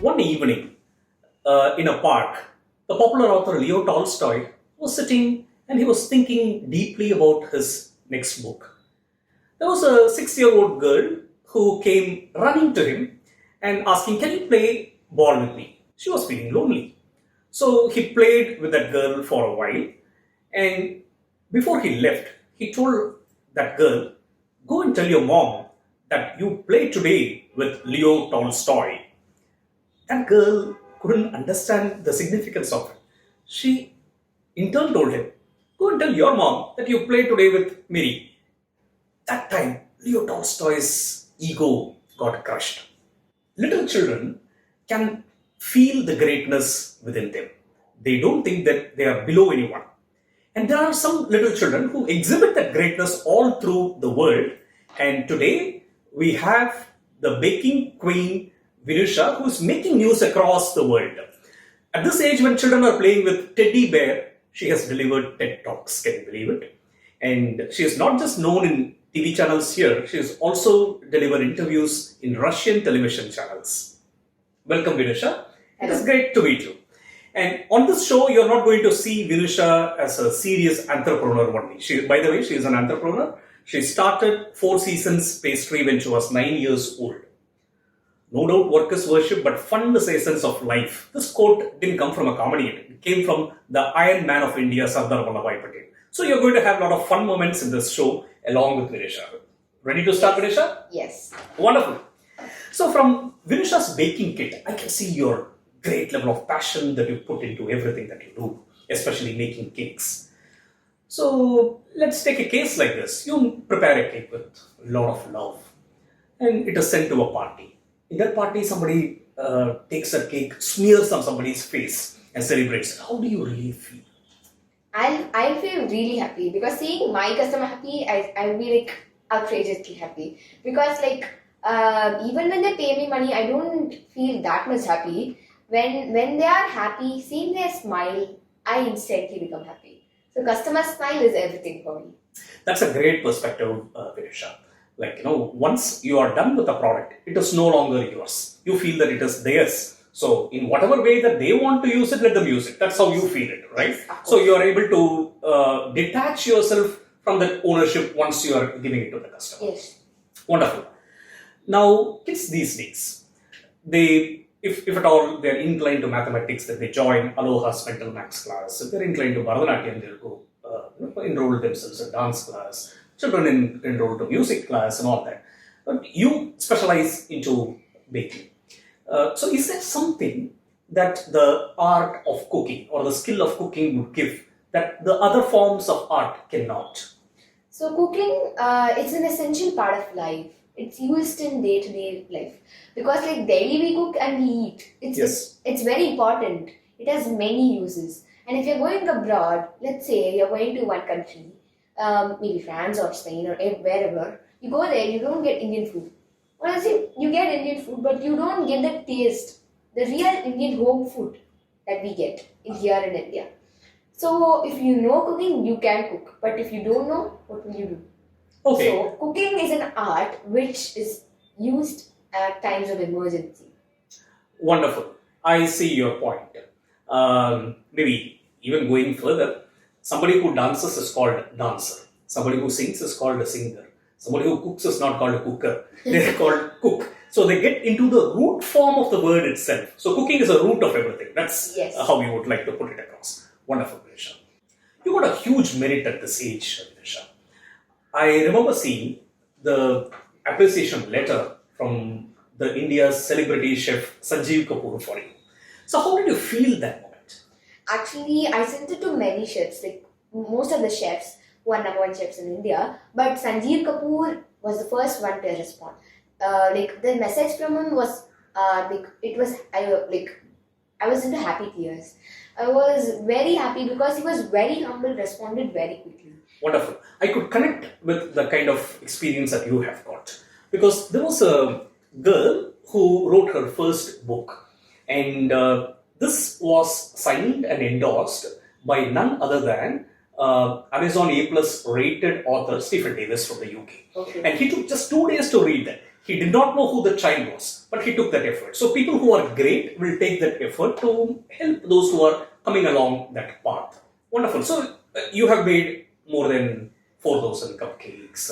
One evening, in a park, the popular author Leo Tolstoy was sitting and he was thinking deeply about his next book. There was a 6-year-old girl who came running to him and asking, "Can you play ball with me?" She was feeling lonely. So he played with that girl for a while, and before he left, he told that girl, "Go and tell your mom that you played today with Leo Tolstoy." That girl couldn't understand the significance of it. She in turn told him, "Go and tell your mom that you played today with Mary." That time, Leo Tolstoy's ego got crushed. Little children can feel the greatness within them. They don't think that they are below anyone. And there are some little children who exhibit that greatness all through the world. And today we have the baking queen Vinusha, who is making news across the world. At this age, when children are playing with teddy bear, she has delivered TED Talks. Can you believe it? And she is not just known in TV channels here, she has also delivered interviews in Russian television channels. Welcome, Vinusha. It is great to meet you. And on this show, you're not going to see Vinusha as a serious entrepreneur only. By the way, she is an entrepreneur. She started Fours Seasons Pastry when she was 9 years old. No doubt work is worship, but fun is the essence of life. This quote didn't come from a comedy. It came from the Iron Man of India, Sardar Vallabhbhai Patel. So you're going to have a lot of fun moments in this show along with Vinusha. Ready to start, Vinusha? Yes. Wonderful. So from Vinusha's baking kit, I can see your great level of passion that you put into everything that you do, especially making cakes. So let's take a case like this. You prepare a cake with a lot of love and it is sent to a party. In that party, somebody takes a cake, smears on somebody's face and celebrates. How do you really feel? I'll feel really happy because seeing my customer happy, I'll be like outrageously happy. Because even when they pay me money, I don't feel that much happy. When they are happy, seeing their smile, I instantly become happy. So customer smile is everything for me. That's a great perspective, Vinusha. Once you are done with the product, it is no longer yours. You feel that it is theirs. So in whatever way that they want to use it, let them use it. That's how you feel it, right? Yes, so you are able to detach yourself from that ownership once you are giving it to the customer. Yes. Wonderful. Now, kids these days, if at all they're inclined to mathematics, then they join Aloha's mental maths class. If they're inclined to Bharatanatyam, they'll go enroll themselves in dance class. Children enroll to music class and all that. But you specialize into baking. So is there something that the art of cooking or the skill of cooking would give that the other forms of art cannot? So cooking, it's an essential part of life. It's used in day-to-day life. Because daily we cook and we eat. It's very important. It has many uses. And if you're going abroad, let's say you're going to one country, maybe France or Spain or wherever, you go there, you don't get Indian food. Honestly, you get Indian food, but you don't get the taste, the real Indian home food that we get here in India. So if you know cooking, you can cook. But if you don't know, what will you do? Okay. So cooking is an art which is used at times of emergency. Wonderful. I see your point. Maybe even going further, somebody who dances is called dancer. Somebody who sings is called a singer. Somebody who cooks is not called a cooker. They are called cook. So they get into the root form of the word itself. So cooking is a root of everything. That's how we would like to put it across. Wonderful, Vinusha. You got a huge merit at this age, Vinusha. I remember seeing the appreciation letter from the India's celebrity chef Anjeev Kapoor for you. So how did you feel that moment? Actually, I sent it to many chefs, most of the chefs who are number one chefs in India. But Anjeev Kapoor was the first one to respond. The message from him was I was into happy tears. I was very happy because he was very humble, responded very quickly. Wonderful. I could connect with the kind of experience that you have got. Because there was a girl who wrote her first book. And this was signed and endorsed by none other than Amazon A+ rated author Stephen Davis from the UK. Okay. And he took just 2 days to read that. He did not know who the child was, but he took that effort. So people who are great will take that effort to help those who are coming along that path. Wonderful. So you have made more than 4,000 cupcakes,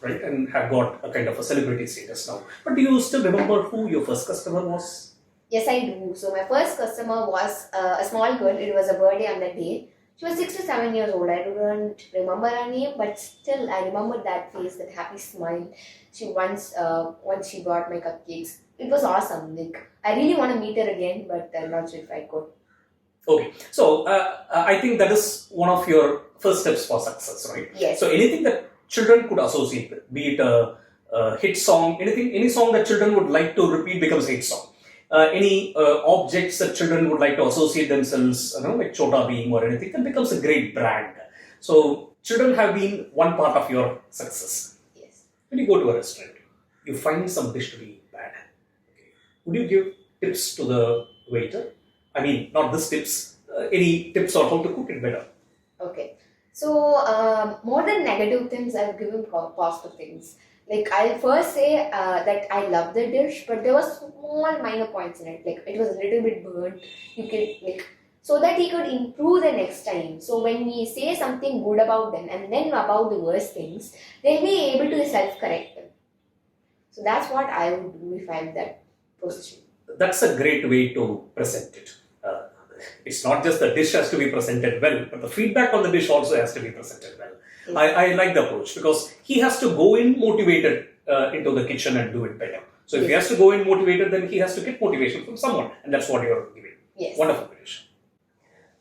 right? And have got a kind of a celebrity status now. But do you still remember who your first customer was? Yes, I do. So my first customer was a small girl. It was a birthday on that day. She was 6 to 7 years old. I don't remember her name, but still I remember that face, that happy smile. She once she brought my cupcakes. It was awesome. Like, I really want to meet her again, but I'm not sure if I could. Okay, so I think that is one of your first steps for success, right? Yes. So anything that children could associate with, be it a hit song, any song that children would like to repeat becomes a hit song. Any objects that children would like to associate themselves, like Chota Beam or anything, that becomes a great brand. So children have been one part of your success. Yes. When you go to a restaurant, you find some dish to be bad. Okay. Would you give tips to the waiter? I mean, not this tips, any tips on how to cook it better? Okay. So, more than negative things, I've given positive things. Like, I'll first say that I love the dish, but there was small minor points in it. Like, it was a little bit burnt. You could, like, so that he could improve the next time. So, when we say something good about them and then about the worst things, they'll be able to self-correct them. So, that's what I would do if I'm that position. That's a great way to present it. It's not just the dish has to be presented well, but the feedback on the dish also has to be presented well. Yes. I like the approach because he has to go in motivated into the kitchen and do it better. So if he has to go in motivated, then he has to get motivation from someone, and that's what you're giving. Yes. Wonderful, Vinusha.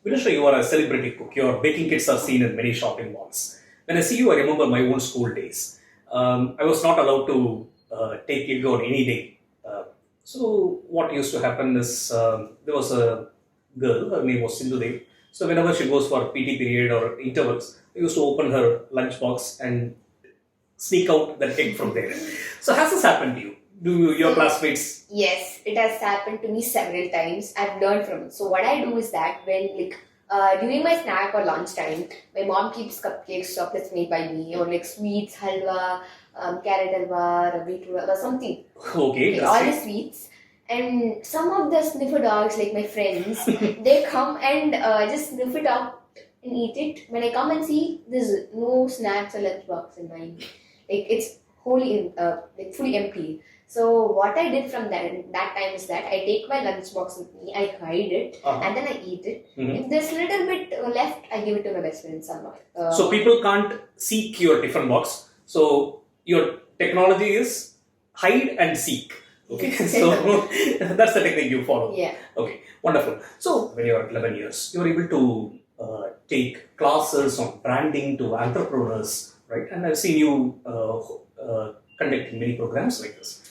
Vinusha, you are a celebrity cook. Your baking kits are seen in many shopping malls. When I see you, I remember my own school days. I was not allowed to take egg on any day. So what used to happen is there was a girl, her name was Sindhu. So whenever she goes for PT period or intervals, I used to open her lunchbox and sneak out that egg from there. So has this happened to you? Do your classmates? Yes, it has happened to me several times. I've learned from it. So what I do is that when during my snack or lunch time, my mom keeps cupcakes, chocolates made by me, or like sweets, halwa, carrot halwa, beetroot or something. Okay, all the sweets. And some of the sniffer dogs, like my friends, they come and just sniff it up and eat it. When I come and see, there's no snacks or lunchbox in mine. Like it's wholly, like fully empty. So what I did from that time is that I take my lunchbox with me, I hide it, and then I eat it. If there's a little bit left, I give it to my best friend somewhere. So people can't seek your tiffin box. So your technology is hide and seek. Okay, so that's the technique you follow. Yeah. Okay, wonderful. So when you were 11 years, you were able to take classes on branding to entrepreneurs, right? And I've seen you conducting many programs like this.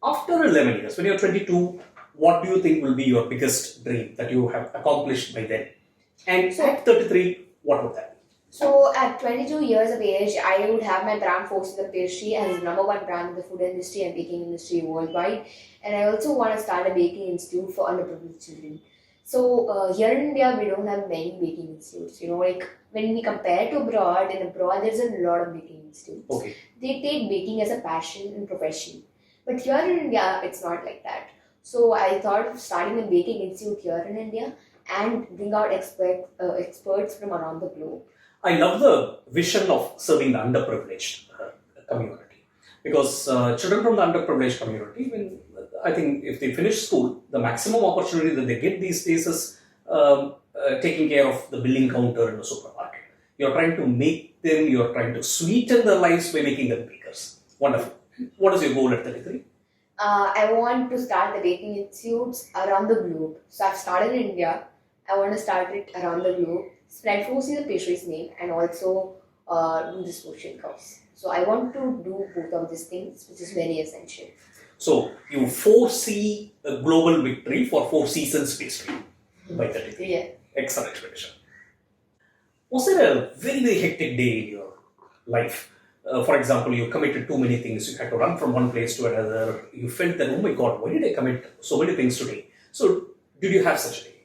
After 11 years, when you're 22, what do you think will be your biggest dream that you have accomplished by then? And at 33, what would that be? So at 22 years of age, I would have my brand Fours Seasons Pastry as the #1 brand in the food industry and baking industry worldwide. And I also want to start a baking institute for underprivileged children. So here in India, we don't have many baking institutes. You know, like when we compare to abroad, in abroad there's a lot of baking institutes. Okay. They take baking as a passion and profession. But here in India, it's not like that. So I thought of starting a baking institute here in India and bring out experts from around the globe. I love the vision of serving the underprivileged community because children from the underprivileged community, I think if they finish school, the maximum opportunity that they get these days is taking care of the billing counter in the supermarket. You're trying to make them, you're trying to sweeten their lives by making them bakers. Wonderful. What is your goal at 33? I want to start the baking institutes around the globe. So I've started in India. I want to start it around the globe. Spread Fours Seasons Pastry's name and also do the social cause. So I want to do both of these things, which is very essential. So you foresee a global victory for Fours Seasons Pastry by 33. Yeah. Excellent explanation. Was there a very, very hectic day in your life? For example, you committed too many things. You had to run from one place to another. You felt that, oh my God, why did I commit so many things today? So did you have such a day?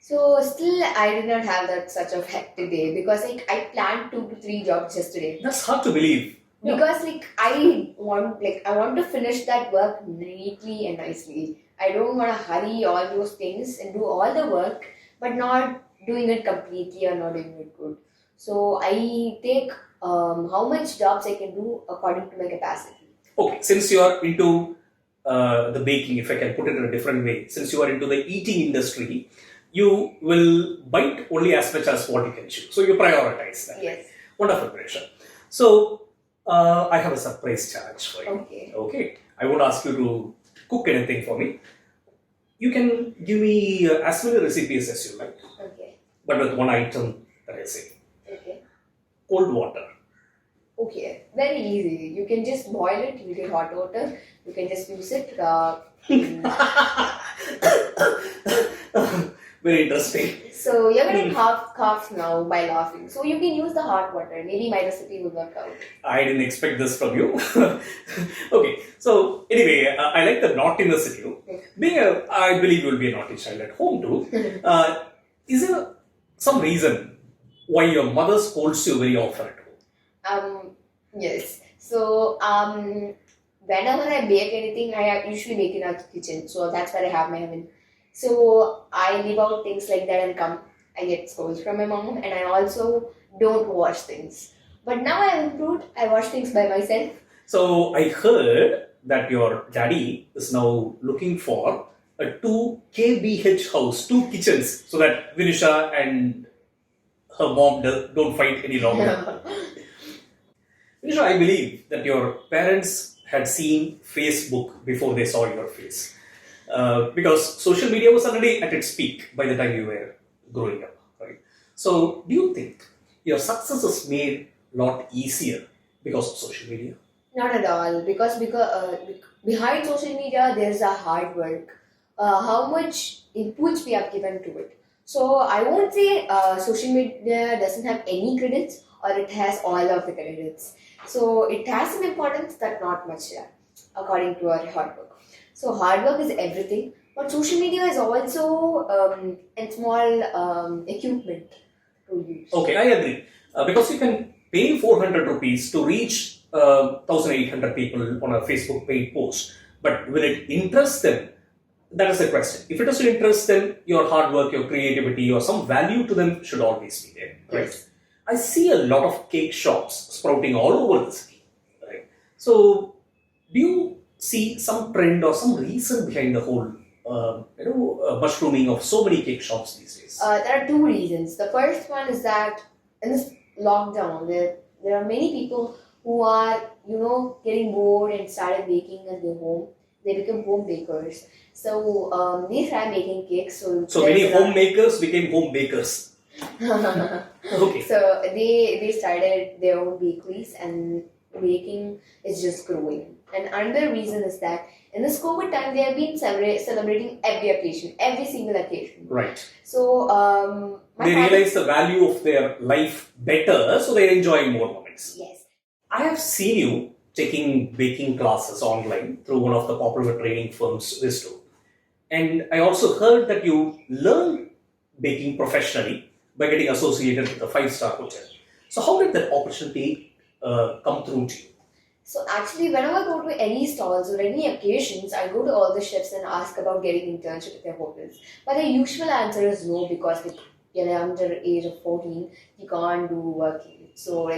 So still, I did not have that such a hectic day because I planned 2 to 3 jobs yesterday. That's hard to believe. Yeah. Because I want to finish that work neatly and nicely. I don't want to hurry all those things and do all the work, but not doing it completely or not doing it good. So I take how much jobs I can do according to my capacity. Okay, since you are into the baking, if I can put it in a different way, since you are into the eating industry, you will bite only as much as what you can chew. So you prioritize that. Yes. Wonderful, Vinusha. So I have a surprise challenge for you. Okay. Okay. I won't ask you to cook anything for me. You can give me as many recipes as you like, Okay. but with one item that I say: Okay. cold water. Okay. Very easy. You can just boil it. You get hot water. You can just use it. Very interesting. So you're getting half coughs now by laughing. So you can use the hot water. Maybe my recipe will work out. I didn't expect this from you. Okay, so anyway, I like the naughtiness in you. I believe you will be a naughty child at home too. Is there some reason why your mother scolds you very often at home? Yes. So whenever I bake anything, I usually bake in our kitchen. So that's where I have my oven. So I leave out things like that and come. I get scolds from my mom, and I also don't wash things. But now I have improved. I wash things by myself. So I heard that your daddy is now looking for a 2 kbh house, 2 kitchens, so that Vinusha and her mom don't fight any longer. Vinusha, I believe that your parents had seen Facebook before they saw your face. Because social media was already at its peak by the time you were growing up, right? So, do you think your success is made a lot easier because of social media? Not at all, because behind social media there's a hard work. How much inputs we have given to it. So I won't say social media doesn't have any credits or it has all of the credits. So it has some importance, that not much there, according to our hard work. So hard work is everything, but social media is also a small equipment to use. Okay, I agree. Because you can pay 400 rupees to reach 1,800 people on a Facebook paid post, but will it interest them? That is the question. If it doesn't interest them, your hard work, your creativity, or some value to them should always be there, right? Yes. I see a lot of cake shops sprouting all over the city, right? So, do you see some trend or some reason behind the whole, mushrooming of so many cake shops these days? There are two reasons. The first one is that in this lockdown, there are many people who are, getting bored and started baking at their home. They become home bakers. So they try making cakes. So many homemakers became home bakers. Okay. So they started their own bakeries, and baking is just growing. And another reason is that in this COVID time, they have been celebrating every occasion, every single occasion. Right. So they realize the value of their life better, so they're enjoying more moments. Yes. I have seen you taking baking classes online through one of the popular training firms, Visto. And I also heard that you learned baking professionally by getting associated with a 5-star hotel. So how did that opportunity come through to you? So actually, whenever I go to any stalls or any occasions, I go to all the chefs and ask about getting internship at their hotels. But the usual answer is no, because you're under the age of 14, you can't do working. So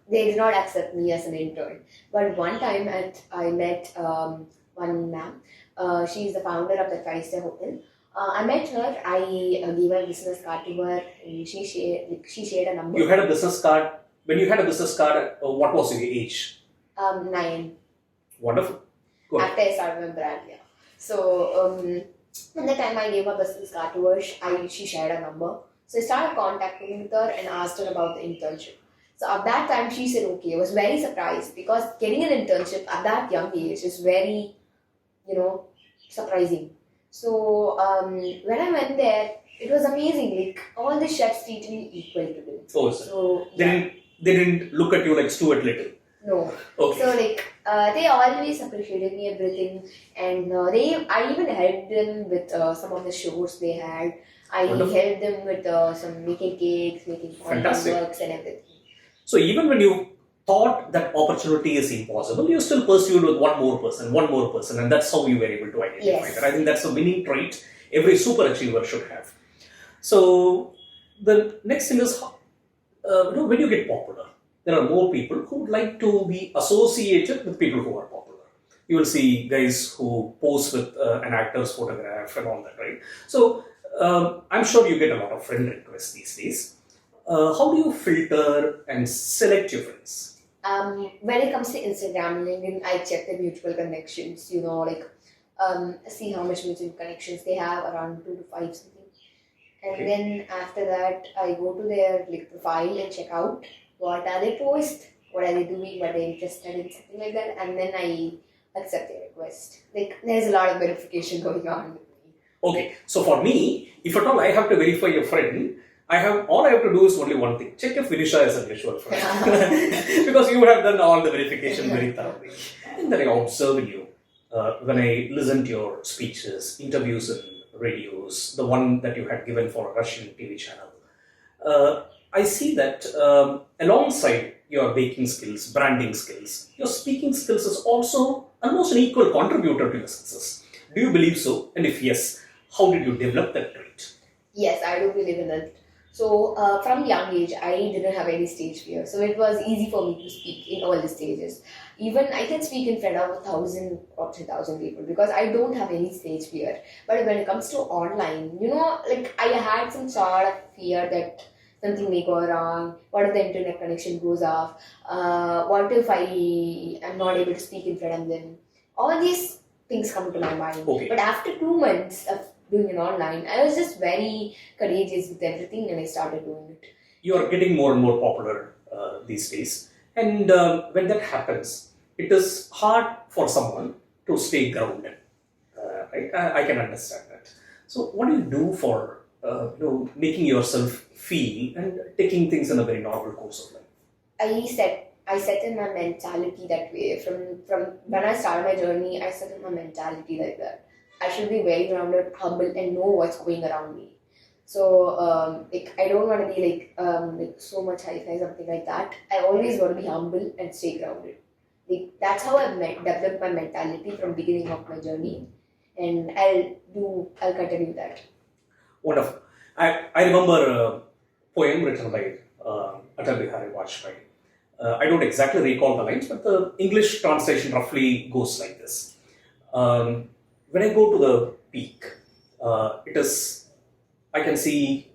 they did not accept me as an intern. But one time I met one ma'am. She's the founder of the 5-star hotel. I met her. I gave her a business card to her, and she shared a number. You had a business card. When you had a business card, what was your age? 9. Wonderful. Good. After I started my brand, yeah. So at the time I gave her business card to her, she shared a number. So I started contacting with her and asked her about the internship. So at that time she said okay. I was very surprised, because getting an internship at that young age is very, surprising. So when I went there, it was amazing. All the chefs treated me equal to them. Oh, so they didn't look at you like Stuart Little. No. Okay. So they always appreciated me everything, and I even helped them with some of the shows they had. I Wonderful. helped them with some making cakes, making Fantastic. works and everything. So even when you thought that opportunity is impossible, you still pursued with one more person, and that's how you were able to identify Yes. that. I think that's a winning trait every super achiever should have. So the next thing is, when you get popular, there are more people who would like to be associated with people who are popular. You will see guys who pose with an actor's photograph and all that, right? So I'm sure you get a lot of friend requests these days. How do you filter and select your friends? When it comes to Instagram, LinkedIn, I check the mutual connections, see how much mutual connections they have, around 2 to 5 something. And Okay. then after that, I go to their profile and check out what are they post, what are they doing, what are they interested in, something like that. And then I accept their request. There's a lot of verification going on with me. Okay, so for me, if at all I have to verify a friend, all I have to do is only one thing: check if Vinusha is a visual friend, because you would have done all the verification very thoroughly. And then I observe you when I listen to your speeches, interviews in radios, the one that you had given for a Russian TV channel. I see that alongside your baking skills, branding skills, your speaking skills is also almost an equal contributor to your success. Do you believe so? And if yes, how did you develop that trait? Yes, I do believe in it. So from young age, I didn't have any stage fear. So it was easy for me to speak in all the stages. Even I can speak in front of 1,000 or 3,000 people because I don't have any stage fear. But when it comes to online, I had some sort of fear that something may go wrong. What if the internet connection goes off? What if I am not able to speak in front of them? All these things come to my mind. Okay. But after 2 months of doing it online, I was just very courageous with everything and I started doing it. You are getting more and more popular these days. And when that happens, it is hard for someone to stay grounded. Right? I can understand that. So what do you do for making yourself feel and taking things in a very normal course of life? I set in my mentality that way. From when I started my journey, I set in my mentality like that. I should be very grounded, humble, and know what's going around me. So, I don't want to be so much high-fi, something like that. I always want to be humble and stay grounded. That's how I've developed my mentality from beginning of my journey, and I'll continue that. Wonderful. I remember a poem written by Arattai Vajpayee. I don't exactly recall the lines, but the English translation roughly goes like this. When I go to the peak, I can see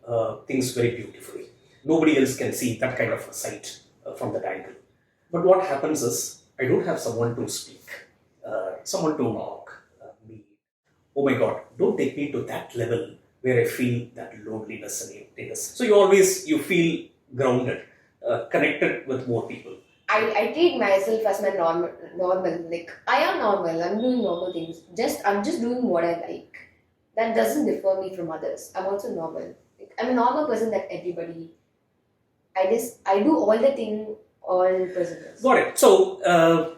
things very beautifully. Nobody else can see that kind of a sight from that angle. But what happens is, I don't have someone to speak, someone to knock me. Oh my God, don't take me to that level where I feel that loneliness and emptiness. So you feel grounded, connected with more people. I treat myself as my normal. I am normal. I'm doing normal things. I'm just doing what I like. That doesn't differ me from others. I'm also normal. I'm a normal person that everybody. I do all the thing all person does. Got it. So,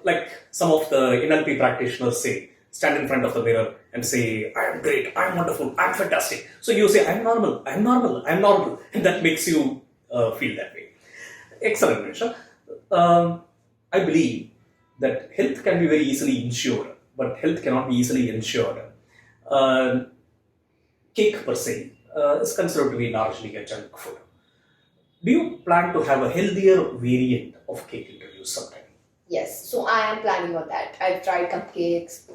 like some of the NLP practitioners say, stand in front of the mirror and say, I am great, I am wonderful, I am fantastic. So you say, I'm normal, I'm normal, I'm normal. And that makes you feel that way. Excellent, Nisha. I believe that health can be very easily insured, but health cannot be easily insured. Cake per se is considered to be largely a junk food. Do you plan to have a healthier variant of cake introduced sometime? Yes, so I am planning on that. I've tried cupcakes,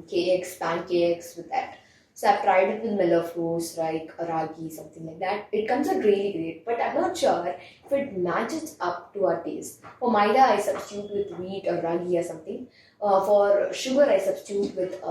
cakes, pancakes with that. So I've tried it with mellifluous, like ragi, something like that. It comes out really great, but I'm not sure if it matches up to our taste. For maida, I substitute with wheat or ragi or something. For sugar, I substitute with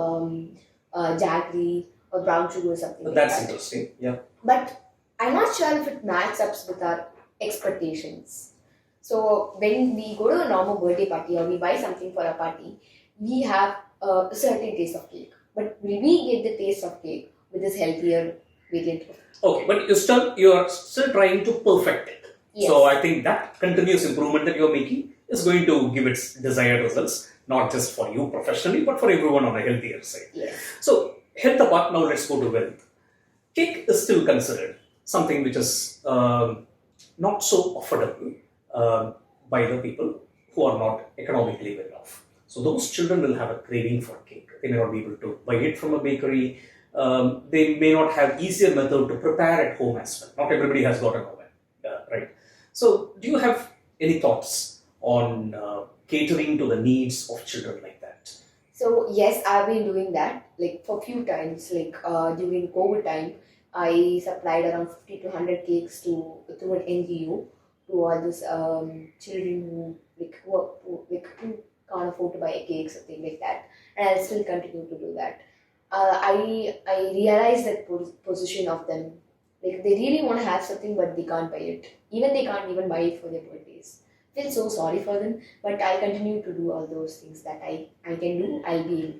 jaggery or brown sugar or something like That's that. interesting, yeah. But I'm not sure if it matches up with our expectations. So when we go to a normal birthday party or we buy something for a party, we have a certain taste of cake. But will we get the taste of cake with this healthier variant? Okay, but you are still trying to perfect it. Yes. So I think that continuous improvement that you are making is going to give its desired results, not just for you professionally, but for everyone on a healthier side. Yes. So health apart, now let's go to wealth. Cake is still considered something which is not so affordable by the people who are not economically well off. So those children will have a craving for cake. They may not be able to buy it from a bakery. They may not have easier method to prepare at home as well. Not everybody has got an oven, right? So do you have any thoughts on catering to the needs of children like that? So yes, I've been doing that like for few times. Like during COVID time, I supplied around 50 to 100 cakes to through an NGO to all these children who can't afford to buy a cake, something like that. And I'll still continue to do that. I realized that position of them. Like they really want to have something, but they can't buy it. Even they can't even buy it for their birthdays. Feel so sorry for them, but I continue to do all those things that I can do. I'll be able to.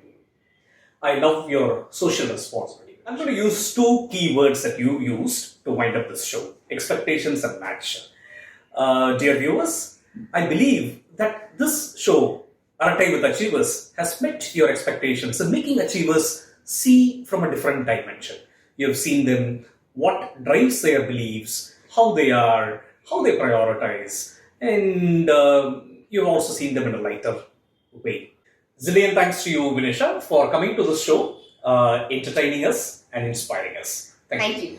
I love your social responsibility. I'm going to use two key words that you used to wind up this show: expectations and match. Dear viewers, I believe that this show, Arattai with Achievers, has met your expectations and making achievers see from a different dimension. You have seen them, what drives their beliefs, how they are, how they prioritize, and you've also seen them in a lighter way. Zillion thanks to you, Vinusha, for coming to the show, entertaining us and inspiring us. Thank you. Thank you.